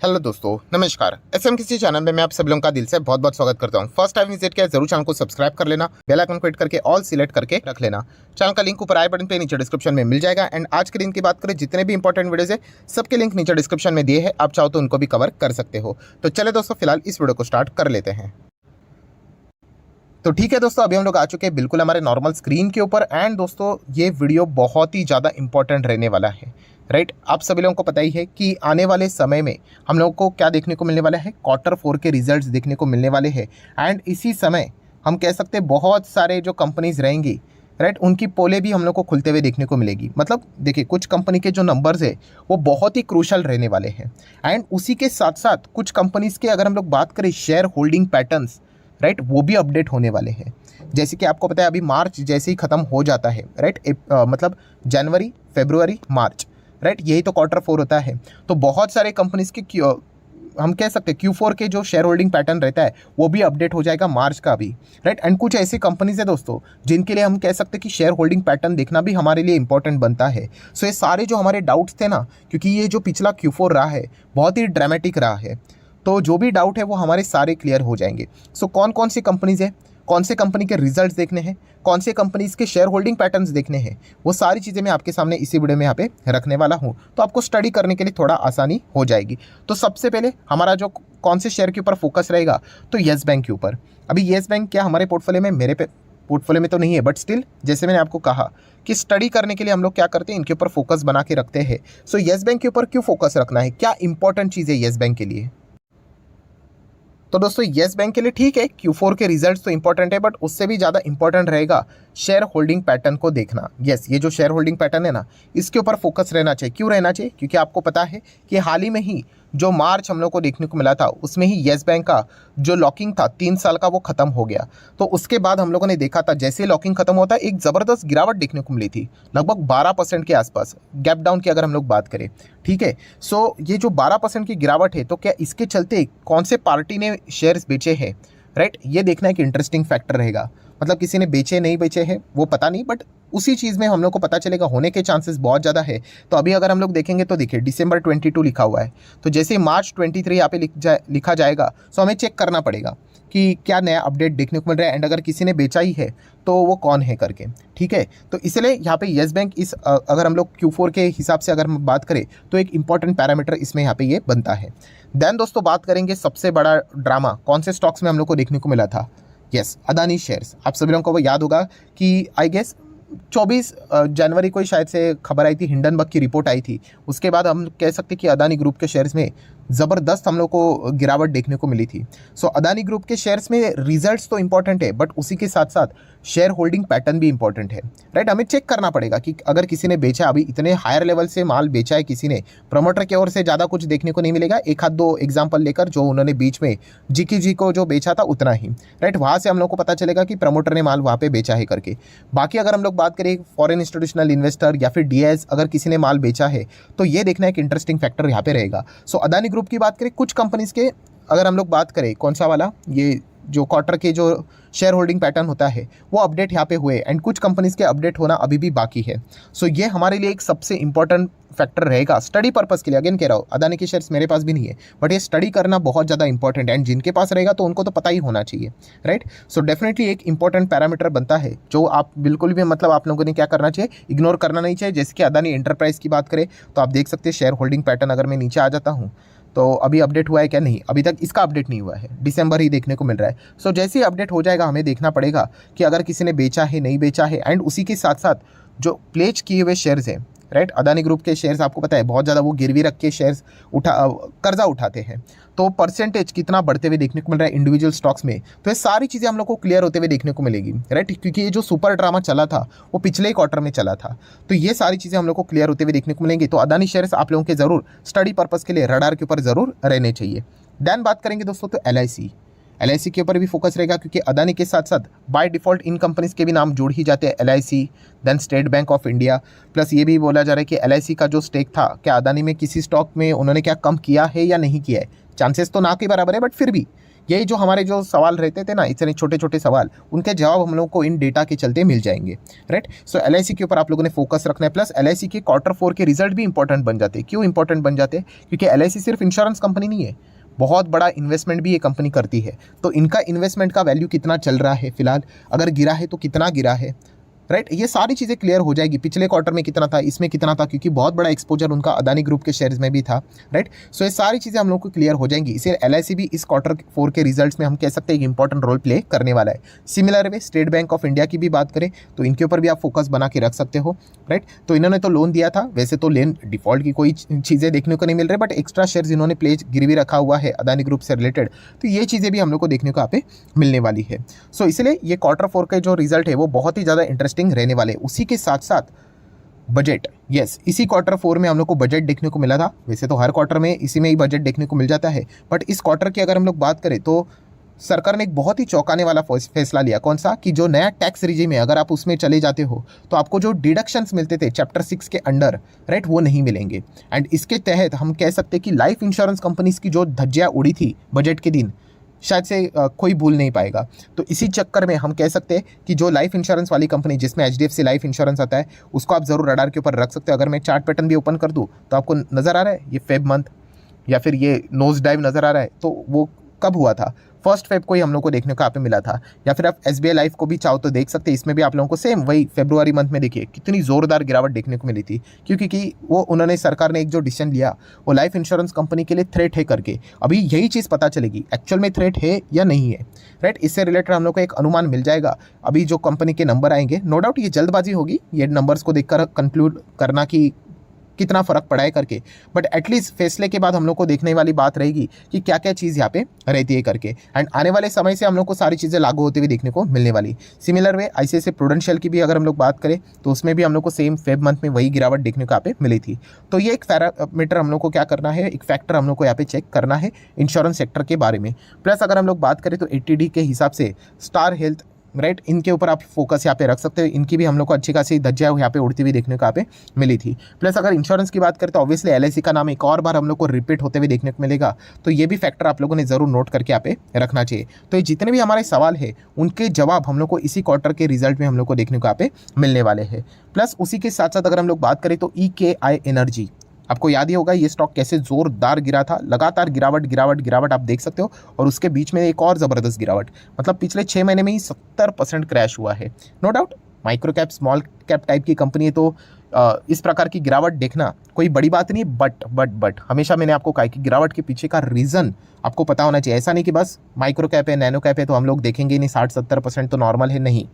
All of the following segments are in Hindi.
हेलो दोस्तों, नमस्कार। एसएम किसी चैनल में मैं आप सब लोगों का दिल से बहुत बहुत स्वागत करता हूं। फर्स्ट टाइम विजिट किया जरूर चैनल को सब्सक्राइब कर लेना, बेल आइकन को हिट करके ऑल सिलेक्ट करके रख लेना। चैनल का लिंक ऊपर आई बटन पे नीचे डिस्क्रिप्शन में मिल जाएगा। एंड आज के दिन की बात करें, जितने भी इंपॉर्टेंट वीडियोज है सबके लिंक नीचे डिस्क्रिप्शन में दिए हैं, आप चाहो तो उनको भी कवर कर सकते हो। तो चले दोस्तों, फिलहाल इस वीडियो को स्टार्ट कर लेते हैं। तो ठीक है दोस्तों, अभी हम लोग आ चुके हैं बिल्कुल हमारे नॉर्मल स्क्रीन के ऊपर। एंड दोस्तों, ये वीडियो बहुत ही ज़्यादा इंपॉर्टेंट रहने वाला है, राइट। आप सभी लोगों को पता ही है कि आने वाले समय में हम लोगों को क्या देखने को मिलने वाला है, Q4 के रिजल्ट्स देखने को मिलने वाले हैं। एंड इसी समय हम कह सकते हैं बहुत सारे जो कंपनीज रहेंगी, राइट, उनकी पोले भी हम लोग को खुलते हुए देखने को मिलेगी। मतलब देखिए, कुछ कंपनी के जो नंबर्स है वो बहुत ही क्रूशल रहने वाले हैं। एंड उसी के साथ साथ कुछ कंपनीज के अगर हम लोग बात करें शेयर होल्डिंग पैटर्न्स, राइट, वो भी अपडेट होने वाले हैं। जैसे कि आपको पता है, अभी मार्च जैसे ही खत्म हो जाता है, राइट, मतलब जनवरी, फरवरी, मार्च, राइट, यही तो Q4 होता है। तो बहुत सारे कंपनीज के हम कह सकते हैं Q4 के जो शेयर होल्डिंग पैटर्न रहता है वो भी अपडेट हो जाएगा मार्च का भी, राइट। एंड कुछ ऐसी कंपनीज है दोस्तों जिनके लिए हम कह सकते हैं कि शेयर होल्डिंग पैटर्न देखना भी हमारे लिए इंपॉर्टेंट बनता है। सो ये सारे जो हमारे डाउट्स थे ना, क्योंकि ये जो पिछला Q4 रहा है बहुत ही ड्रामेटिक रहा है, तो जो भी डाउट है वो हमारे सारे क्लियर हो जाएंगे। सो कौन कौन सी कंपनीज है, कौन से कंपनी के रिजल्ट्स देखने हैं, कौन से कंपनीज के शेयर होल्डिंग पैटर्न्स देखने हैं, वो सारी चीज़ें मैं आपके सामने इसी वीडियो में यहाँ पे रखने वाला हूँ। तो आपको स्टडी करने के लिए थोड़ा आसानी हो जाएगी। तो सबसे पहले हमारा जो कौन से शेयर के ऊपर फोकस रहेगा, तो येस बैंक के ऊपर। अभी येस बैंक क्या हमारे पोर्टफोलियो में, मेरे पोर्टफोलियो में तो नहीं है, बट स्टिल जैसे मैंने आपको कहा कि स्टडी करने के लिए हम लोग क्या करते हैं, इनके ऊपर फोकस बना के रखते हैं। सो येस बैंक के ऊपर क्यों फोकस रखना है, क्या इंपॉर्टेंट चीज़ है येस बैंक के लिए। तो दोस्तों, येस बैंक के लिए ठीक है, Q4 के रिजल्ट्स तो इंपॉर्टेंट है, बट उससे भी ज़्यादा इंपॉर्टेंट रहेगा शेयर होल्डिंग पैटर्न को देखना। यस, ये जो शेयर होल्डिंग पैटर्न है ना, इसके ऊपर फोकस रहना चाहिए। क्यों रहना चाहिए? क्योंकि आपको पता है कि हाल ही में ही जो मार्च हम लोग को देखने को मिला था, उसमें ही येस बैंक का जो लॉकिंग था 3 साल का, वो खत्म हो गया। तो उसके बाद हम लोगों ने देखा था जैसे लॉकिंग खत्म होता है, एक ज़बरदस्त गिरावट देखने को मिली थी, लगभग 12% के आसपास गैप डाउन की अगर हम लोग बात करें, ठीक है। सो ये जो 12% की गिरावट है, तो क्या इसके चलते कौन से पार्टी ने शेयर्स बेचे हैं, राइट, ये देखना एक इंटरेस्टिंग फैक्टर रहेगा। मतलब किसी ने बेचे नहीं बेचे हैं वो पता नहीं, बट उसी चीज़ में हम लोग को पता चलेगा, होने के चांसेस बहुत ज़्यादा है। तो अभी अगर हम लोग देखेंगे तो देखिए दिसंबर 22 लिखा हुआ है, तो जैसे मार्च 23 यहाँ पे लिखा जाएगा, सो हमें चेक करना पड़ेगा कि क्या नया अपडेट देखने को मिल रहा है, एंड अगर किसी ने बेचा ही है तो वो कौन है करके, ठीक है। तो इसलिए यहाँ पे येस बैंक इस अगर हम लोग Q4 के हिसाब से अगर हम बात करें तो एक इंपॉर्टेंट पैरामीटर इसमें यहाँ पे ये बनता है। देन दोस्तों, बात करेंगे सबसे बड़ा ड्रामा कौन से स्टॉक्स में हम लोग को देखने को मिला था। Yes, Adani shares. आप सभी लोगों को वो याद होगा कि आई गेस 24 जनवरी को ही शायद से खबर आई थी, हिंडनबर्ग की रिपोर्ट आई थी। उसके बाद हम कह सकते कि अदानी ग्रुप के शेयर्स में ज़बरदस्त हम लोग को गिरावट देखने को मिली थी। सो अदानी ग्रुप के शेयर्स में रिजल्ट्स तो इंपॉर्टेंट है, बट उसी के साथ साथ शेयर होल्डिंग पैटर्न भी इंपॉर्टेंट है, राइट। हमें चेक करना पड़ेगा कि अगर किसी ने बेचा, अभी इतने हायर लेवल से माल बेचा है किसी ने, प्रमोटर की ओर से ज़्यादा कुछ देखने को नहीं मिलेगा। एक हाथ दो एग्जाम्पल लेकर, जो उन्होंने बीच में जी को जो बेचा था उतना ही, राइट, वहाँ से हम लोग को पता चलेगा कि प्रमोटर ने माल वहाँ पे बेचा है करके। बाकी अगर हम लोग बात करें फॉरेन इंस्टीट्यूशनल इन्वेस्टर या फिर DIs, अगर किसी ने माल बेचा है तो ये देखना एक इंटरेस्टिंग फैक्टर यहाँ पे रहेगा। सो अदानी ग्रुप की बात करें, कुछ कंपनीज के अगर हम लोग बात करें, कौन सा वाला, ये जो क्वार्टर के जो शेयर होल्डिंग पैटर्न होता है वो अपडेट यहाँ पे हुए, एंड कुछ कंपनीज के अपडेट होना अभी भी बाकी है। सो ये हमारे लिए एक सबसे इंपॉर्टेंट फैक्टर रहेगा स्टडी पर्पस के लिए। अगेन कह रहा हूँ, अदानी के शेयर्स मेरे पास भी नहीं है, बट ये स्टडी करना बहुत ज़्यादा इंपॉर्टेंट है, एंड जिनके पास रहेगा तो उनको तो पता ही होना चाहिए, राइट। सो डेफिनेटली एक इंपॉर्टेंट पैरामीटर बनता है जो आप बिल्कुल भी, मतलब आप लोगों ने क्या करना चाहिए, इग्नोर करना नहीं चाहिए। जैसे कि अदानी एंटरप्राइज की बात करें तो आप देख सकते हैं शेयर होल्डिंग पैटर्न, अगर मैं नीचे आ जाता हूँ तो अभी अपडेट हुआ है क्या, नहीं, अभी तक इसका अपडेट नहीं हुआ है, दिसंबर ही देखने को मिल रहा है। सो जैसे ही अपडेट हो जाएगा हमें देखना पड़ेगा कि अगर किसी ने बेचा है नहीं बेचा है, एंड उसी के साथ साथ जो प्लेज किए हुए शेयर्स हैं, राइट, अदानी ग्रुप के शेयर्स आपको पता है बहुत ज़्यादा वो गिरवी रख के शेयर्स कर्जा उठाते हैं, तो परसेंटेज कितना बढ़ते हुए देखने को मिल रहा है इंडिविजुअल स्टॉक्स में। तो ये सारी चीज़ें हम लोग को क्लियर होते हुए देखने को मिलेगी, राइट, क्योंकि ये जो सुपर ड्रामा चला था वो पिछले ही क्वार्टर में चला था। तो ये सारी चीज़ें हम लोग को क्लियर होते हुए देखने को मिलेंगी। तो अदानी शेयर्स आप लोगों के ज़रूर स्टडी पर्पज़ के लिए रडार के ऊपर ज़रूर रहने चाहिए। देन बात करेंगे दोस्तों तो LIC के ऊपर भी फोकस रहेगा, क्योंकि अदानी के साथ साथ बाय डिफ़ॉल्ट इन कंपनीज़ के भी नाम जुड़ ही जाते हैं, LIC, then state bank of India. Plus ये भी बोला जा रहा है कि LIC का जो स्टेक था, क्या अदानी में किसी स्टॉक में उन्होंने क्या कम किया है या नहीं किया है। चांसेस तो ना के बराबर है, बट फिर भी यही जो हमारे जो सवाल रहते थे ना, इतने छोटे छोटे सवाल, उनके जवाब हम लोग को इन डेटा के चलते मिल जाएंगे, राइट। सो एलआईसी के ऊपर आप लोगों ने फोकस रखना है। प्लस एलआईसी के Q4 के रिजल्ट भी इंपॉर्टेंट बन जाते हैं। क्यों इंपॉर्टेंट बन जाते हैं? क्योंकि एलआईसी सिर्फ इंश्योरेंस कंपनी नहीं है, बहुत बड़ा इन्वेस्टमेंट भी ये कंपनी करती है। तो इनका इन्वेस्टमेंट का वैल्यू कितना चल रहा है फिलहाल, अगर गिरा है तो कितना गिरा है, राइट। ये सारी चीज़ें क्लियर हो जाएगी। पिछले क्वार्टर में कितना था, इसमें कितना था, क्योंकि बहुत बड़ा एक्सपोजर उनका अदानी ग्रुप के शेयर्स में भी था, राइट। सो ये सारी चीज़ें हम लोग को क्लियर हो जाएंगी। इसे एलआईसी भी इस Q4 के रिजल्ट्स में हम कह सकते हैं एक इंपॉर्टेंट रोल प्ले करने वाला है। Similar way state bank of India की भी बात करें तो इनके ऊपर भी आप फोकस बना के रख सकते हो, राइट। तो इन्होंने तो लोन दिया था, वैसे तो लेन डिफॉल्ट की कोई चीज़ें देखने को नहीं मिल रही, बट एक्स्ट्रा शेयर्स इन्होंने प्लेज गिरवी रखा हुआ है अदानी ग्रुप से रिलेटेड, तो ये चीज़ें भी हम लोग को देखने को यहाँ पे मिलने वाली है। सो इसलिए ये Q4 के जो रिजल्ट है वो बहुत ही ज़्यादा इंटरेस्टिंग रहने वाले। उसी के साथ साथ बजट, यस, इसी Q4 में हम लोग को बजट देखने को मिला था। वैसे तो हर क्वार्टर में इसी में ही बजट देखने को मिल जाता है, बट इस क्वार्टर की अगर हम लोग बात करें तो सरकार ने एक बहुत ही चौंकाने वाला फैसला लिया। कौन सा? कि जो नया टैक्स रिजीम है, अगर आप उसमें चले जाते हो तो आपको जो डिडक्शंस मिलते थे चैप्टर 6 के अंडर, राइट, वो नहीं मिलेंगे। एंड इसके तहत हम कह सकते हैं कि लाइफ इंश्योरेंस कंपनीज की जो धज्जियाँ उड़ी थी बजट के दिन, शायद से कोई भूल नहीं पाएगा। तो इसी चक्कर में हम कह सकते हैं कि जो लाइफ इंश्योरेंस वाली कंपनी जिसमें HDFC लाइफ इंश्योरेंस आता है, उसको आप ज़रूर रडार के ऊपर रख सकते हो। अगर मैं चार्ट पैटर्न भी ओपन कर दूँ तो आपको नज़र आ रहा है ये फेब मंथ या फिर ये नोज डाइव नज़र आ रहा है, तो वो कब हुआ था? 1 फेब को ही हम लोग को देखने को यहाँ पे मिला था। या फिर आप SBI लाइफ को भी चाहो तो देख सकते हैं, इसमें भी आप लोगों को सेम वही फरवरी मंथ में देखिए कितनी ज़ोरदार गिरावट देखने को मिली थी। क्योंकि वो उन्होंने, सरकार ने एक जो डिसीजन लिया वो लाइफ इंश्योरेंस कंपनी के लिए थ्रेट है करके। अभी यही चीज़ पता चलेगी एक्चुअल में थ्रेट है या नहीं है, राइट। इससे रिलेटेड हम लोग को एक अनुमान मिल जाएगा। अभी जो कंपनी के नंबर आएंगे, नो डाउट ये जल्दबाजी होगी ये नंबर्स को देखकर कंक्लूड करना कि कितना फ़र्क पड़ा है करके, बट एटलीस्ट फैसले के बाद हम लोग को देखने वाली बात रहेगी कि क्या क्या चीज़ यहाँ पे रहती है करके। एंड आने वाले समय से हम लोग को सारी चीज़ें लागू होते हुए देखने को मिलने वाली। सिमिलर वे ICICI प्रूडेंशियल की भी अगर हम लोग बात करें तो उसमें भी हम लोग को सेम फेब मंथ में वही गिरावट देखने को यहाँ पे मिली थी। तो ये एक पैरामीटर हम लोग को क्या करना है, एक फैक्टर हम लोग को यहाँ पे चेक करना है इंश्योरेंस सेक्टर के बारे में। प्लस अगर हम लोग बात करें तो ATD के हिसाब से स्टार हेल्थ, राइट, इनके ऊपर आप फोकस यहाँ पे रख सकते हो। इनकी भी हम लोग को अच्छी खासी धज्जियाँ यहाँ पे उड़ती हुई देखने को यहाँ पे मिली थी। प्लस अगर इंश्योरेंस की बात करें तो ऑब्वियसली LIC का नाम एक और बार हम लोग को रिपीट होते हुए देखने को मिलेगा। तो ये भी फैक्टर आप लोगों ने ज़रूर नोट करके यहाँ पे रखना चाहिए। तो ये जितने भी हमारे सवाल है उनके जवाब हम लोग को इसी क्वार्टर के रिजल्ट में हम लोग को देखने को यहाँ पे मिलने वाले हैं। प्लस उसी के साथ साथ अगर हम लोग बात करें तो EKI एनर्जी, आपको याद ही होगा ये स्टॉक कैसे जोरदार गिरा था, लगातार गिरावट आप देख सकते हो। और उसके बीच में एक और ज़बरदस्त गिरावट, मतलब पिछले 6 महीने में ही 70% क्रैश हुआ है। No doubt micro cap small cap type की कंपनी है, तो इस प्रकार की गिरावट देखना कोई बड़ी बात नहीं। बट हमेशा मैंने आपको कहा कि गिरावट के पीछे का रीज़न आपको पता होना चाहिए। ऐसा नहीं कि बस माइक्रो कैप है, नैनो कैप है तो हम लोग देखेंगे नहीं, 60-70% तो नॉर्मल है, नहीं।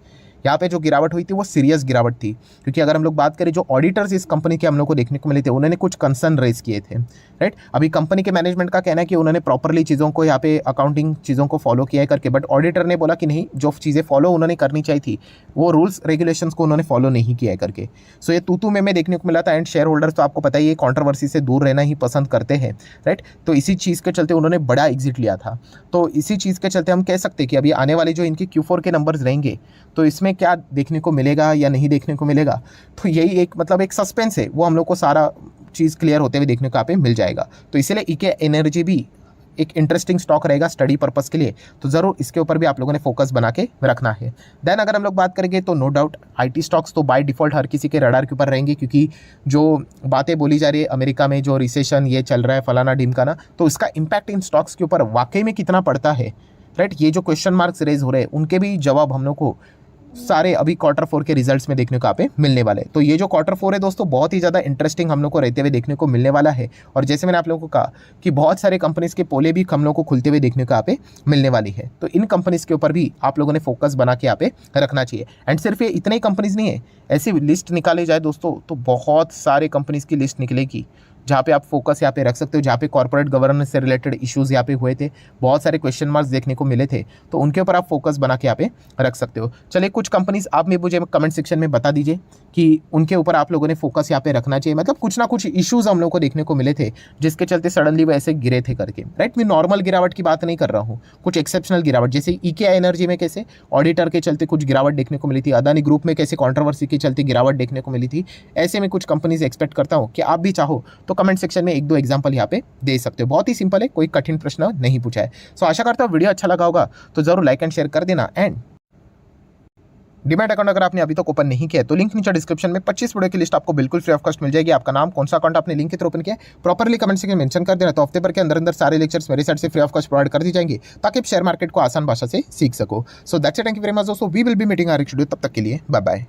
यहाँ पे जो गिरावट हुई थी वो सीरियस गिरावट थी। क्योंकि अगर हम लोग बात करें जो ऑडिटर्स इस कंपनी के हम लोग को देखने को मिले थे, उन्होंने कुछ कंसर्न रेज किए थे, राइट। अभी कंपनी के मैनेजमेंट का कहना है कि उन्होंने प्रॉपरली चीज़ों को यहाँ पे अकाउंटिंग चीज़ों को फॉलो किया है करके, बट ऑडिटर ने बोला कि नहीं, जो चीज़ें फॉलो उन्होंने करनी चाहिए थी वो रूल्स रेगुलेशंस को उन्होंने फॉलो नहीं किया है करके। सो ये तू में देखने को मिला था। एंड शेयर होल्डर्स तो आपको पता ही है कॉन्ट्रोवर्सी से दूर रहना ही पसंद करते हैं, राइट। तो इसी चीज़ के चलते उन्होंने बड़ा एग्जिट लिया था। तो इसी चीज़ के चलते हम कह सकते हैं कि अभी आने वाले जो इनके Q4 के नंबर्स रहेंगे तो इसमें क्या देखने को मिलेगा या नहीं देखने को मिलेगा, तो यही एक मतलब एक सस्पेंस है, वो हम लोग को सारा चीज़ क्लियर होते हुए देखने को यहाँ पे मिल जाएगा। तो इसीलिए EK एनर्जी भी एक इंटरेस्टिंग स्टॉक रहेगा स्टडी पर्पस के लिए, तो ज़रूर इसके ऊपर भी आप लोगों ने फोकस बना के रखना है। देन अगर हम लोग बात करेंगे तो नो डाउट IT स्टॉक्स तो बाय डिफ़ॉल्ट हर किसी के रडार के ऊपर रहेंगे, क्योंकि जो बातें बोली जा रही है अमेरिका में जो रिसेशन ये चल रहा है फलाना ढिमकाना, तो इसका इम्पैक्ट इन स्टॉक्स के ऊपर वाकई में कितना पड़ता है, राइट। ये जो क्वेश्चन मार्क्स रेज हो रहे हैं उनके भी जवाब हम लोग को सारे अभी Q4 के रिजल्ट्स में देखने को यहाँ पे मिलने वाले हैं। तो ये जो Q4 है दोस्तों बहुत ही ज़्यादा इंटरेस्टिंग हम लोग को रहते हुए देखने को मिलने वाला है। और जैसे मैंने आप लोगों को कहा कि बहुत सारे कंपनीज़ के पोले भी हम लोग को खुलते हुए देखने को यहाँ पे मिलने वाली है। तो इन कंपनीज़ के ऊपर भी आप लोगों ने फोकस बना के यहाँ पे रखना चाहिए। एंड सिर्फ ये इतने ही कंपनीज़ नहीं है, ऐसी लिस्ट निकाली जाए दोस्तों तो बहुत सारे कंपनीज़ की लिस्ट निकलेगी जहाँ पे आप फोकस यहाँ पे रख सकते हो, जहाँ पे कॉर्पोरेट गवर्नेंस से रिलेटेड इश्यूज़ यहाँ पे हुए थे, बहुत सारे क्वेश्चन मार्क्स देखने को मिले थे, तो उनके ऊपर आप फोकस बना के यहाँ पे रख सकते हो। चलिए कुछ कंपनीज आप मुझे कमेंट सेक्शन में बता दीजिए कि उनके ऊपर आप लोगों ने फोकस यहाँ पे रखना चाहिए। मतलब कुछ ना कुछ इश्यूज़ हम लोग को देखने को मिले थे जिसके चलते सडनली वो ऐसे गिरे थे करके, राइट। मैं नॉर्मल गिरावट की बात नहीं कर रहा हूँ, कुछ एक्सेप्शनल गिरावट, जैसे EKI एनर्जी में कैसे ऑडिटर के चलते कुछ गिरावट देखने को मिली थी, अदानी ग्रुप में कैसे कॉन्ट्रोवर्सी के चलते गिरावट देखने को मिली थी, ऐसे में कुछ कंपनीज एक्सपेक्ट करता हूँ कि आप भी चाहो तो कमेंट सेक्शन में 1-2 एग्जाम्पल यहाँ पे दे सकते हो। बहुत ही सिंपल है, कोई कठिन प्रश्न नहीं पूछा है। सो आशा करता हूँ वीडियो अच्छा लगा होगा, तो जरूर लाइक एंड शेयर कर देना। एंड डीमैट अकाउंट अगर आपने अभी तक ओपन नहीं किया है तो लिंक नीचे डिस्क्रिप्शन में 25 वीडियो की लिस्ट आपको बिल्कुल फ्री ऑफ कॉस्ट मिल जाएगी। आपका नाम, कौन सा अकाउंट आपने लिंक के थ्रू ओपन किया है, प्रॉपर्ली कमेंट सेक्शन में मेंशन कर देना। तो हफ्ते भर के अंदर अंदर सारे लेक्चर्स मेरे साइड से फ्री ऑफ कॉस्ट प्रोवाइड कर दी जाएंगे, ताकि आप शेयर मार्केट को आसान भाषा से सीख सको। So that's it, thank you very much दोस्तों, we will be meeting our next video. तब तक के लिए बाय बाय।